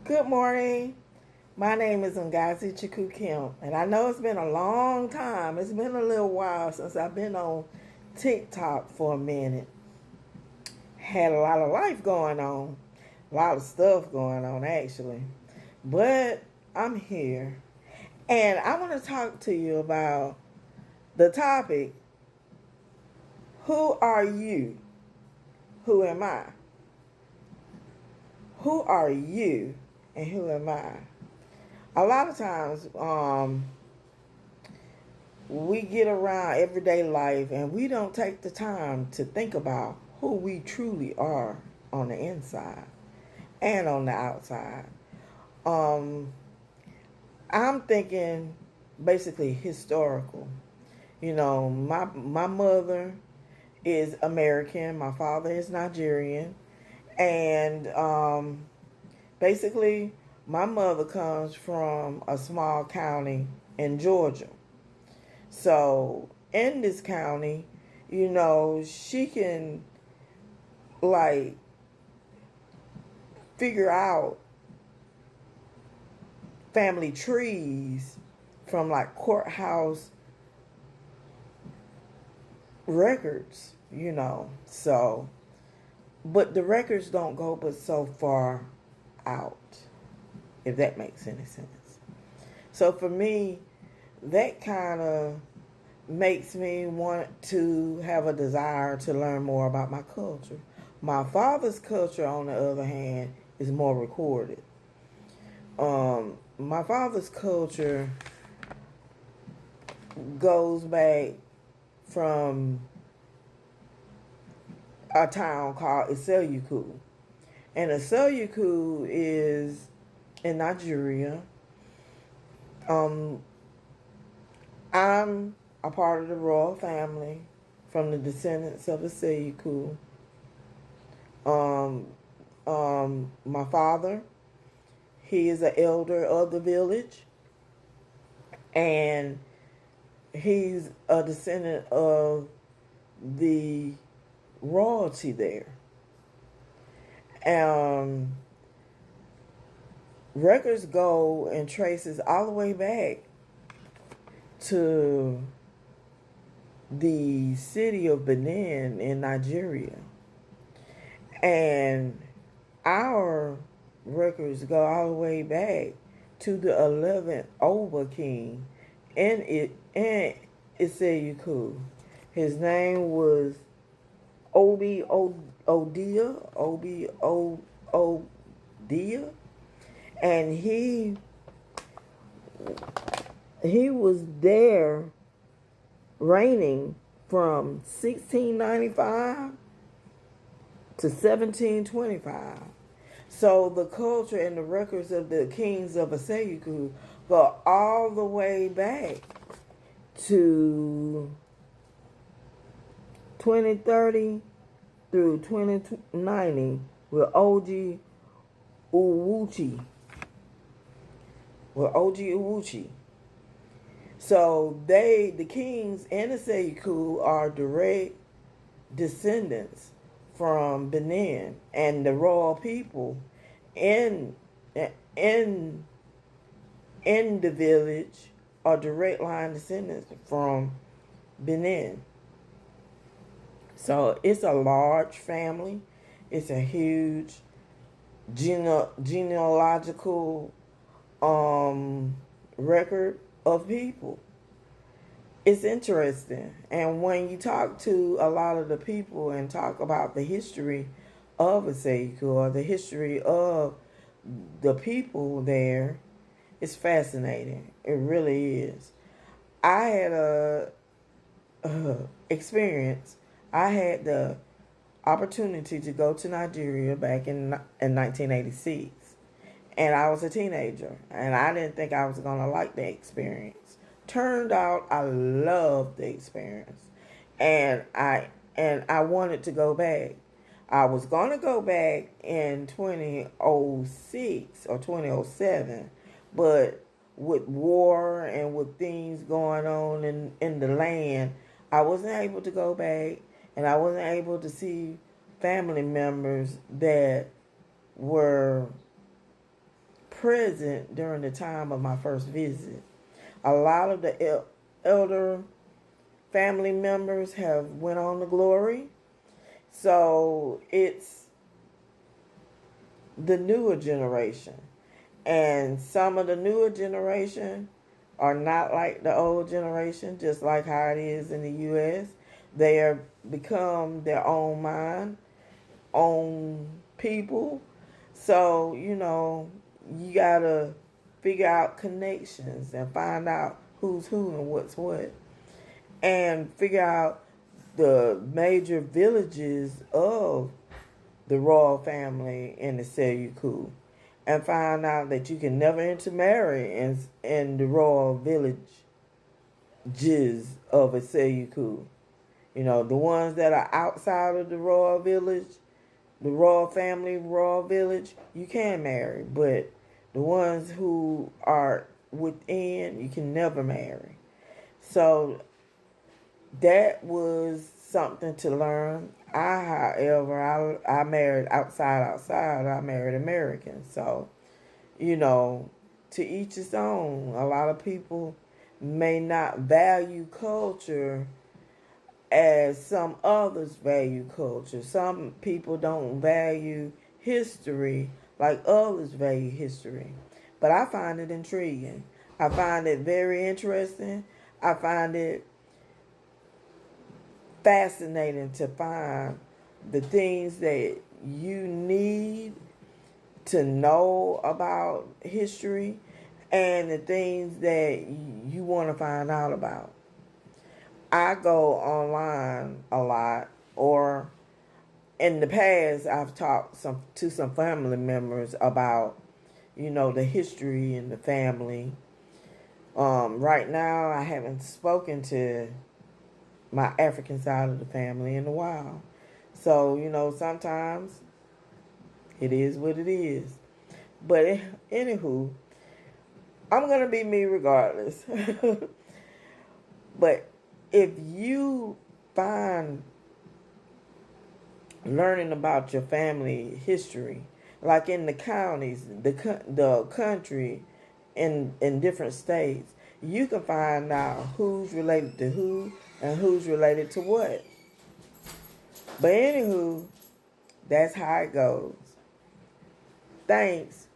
Good morning. My name is Ngazi Chiku Kim, and I know it's been a long time. It's been a little while since I've been on TikTok for a minute. Had a lot of life going on, a lot of stuff going on actually. But I'm here, and I want to talk to you about the topic: Who are you? Who am I? Who are you, and who am I? A lot of times, we get around everyday life and we don't take the time to think about who we truly are on the inside and on the outside. Um, I'm thinking basically historical. My mother is American, my father is Nigerian, and basically my mother comes from a small county in Georgia. So in this county, she can like figure out family trees from like courthouse records. So, but the records don't go but so far out, if that makes any sense. So for me, that kind of makes me want to have a desire to learn more about my culture. My father's culture, on the other hand, is more recorded. My father's culture goes back from a town called Iseyuku. And Iseyuku is in Nigeria. I'm a part of the royal family from the descendants of Iseyuku. My father, he is an elder of the village, and he's a descendant of the royalty there. Records go and traces all the way back to the city of Benin in Nigeria. And our records go all the way back to the 11th Oba king in Iseyuku. His name was Odia, and he was there reigning from 1695 to 1725. So the culture and the records of the kings of Iseyuku go all the way back to 2030 through 2090 with Uwuchi. Oji Uwuchi. So the kings in Iseyuku are direct descendants from Benin, and the royal people in in the village are direct line descendants from Benin. So it's a large family. It's a huge genealogical record of people. It's interesting. And when you talk to a lot of the people and talk about the history of Iseyuku or the history of the people there, it's fascinating. It really is. I had experience. I had the opportunity to go to Nigeria back in 1986. And I was a teenager, and I didn't think I was going to like the experience. Turned out I loved the experience, and I wanted to go back. I was going to go back in 2006 or 2007, but with war and with things going on in the land, I wasn't able to go back, and I wasn't able to see family members that were present during the time of my first visit. A lot of the elder family members have went on to glory. So it's the newer generation. And some of the newer generation are not like the old generation, just like how it is in the U.S. They have become their own mind, own people. So, you got to figure out connections and find out who's who and what's what. And figure out the major villages of the royal family in the Seleucid, and find out that you can never intermarry in the royal villages of a Seleucid. The ones that are outside of the royal village, the royal family, royal village, you can marry. But the ones who are within, you can never marry. So that was something to learn. However, I married outside. I married American. So, to each his own. A lot of people may not value culture as some others value culture. Some people don't value history like others value history. But I find it intriguing. I find it very interesting. I find it fascinating to find the things that you need to know about history and the things that you want to find out about. I go online a lot, or in the past I've talked to some family members about, the history in the family. Right now I haven't spoken to my African side of the family in a while. So, sometimes it is what it is. But anywho, I'm going to be me regardless. But if you find learning about your family history, like in the counties, the country, in different states, you can find out who's related to who and who's related to what. But anywho, that's how it goes. Thanks.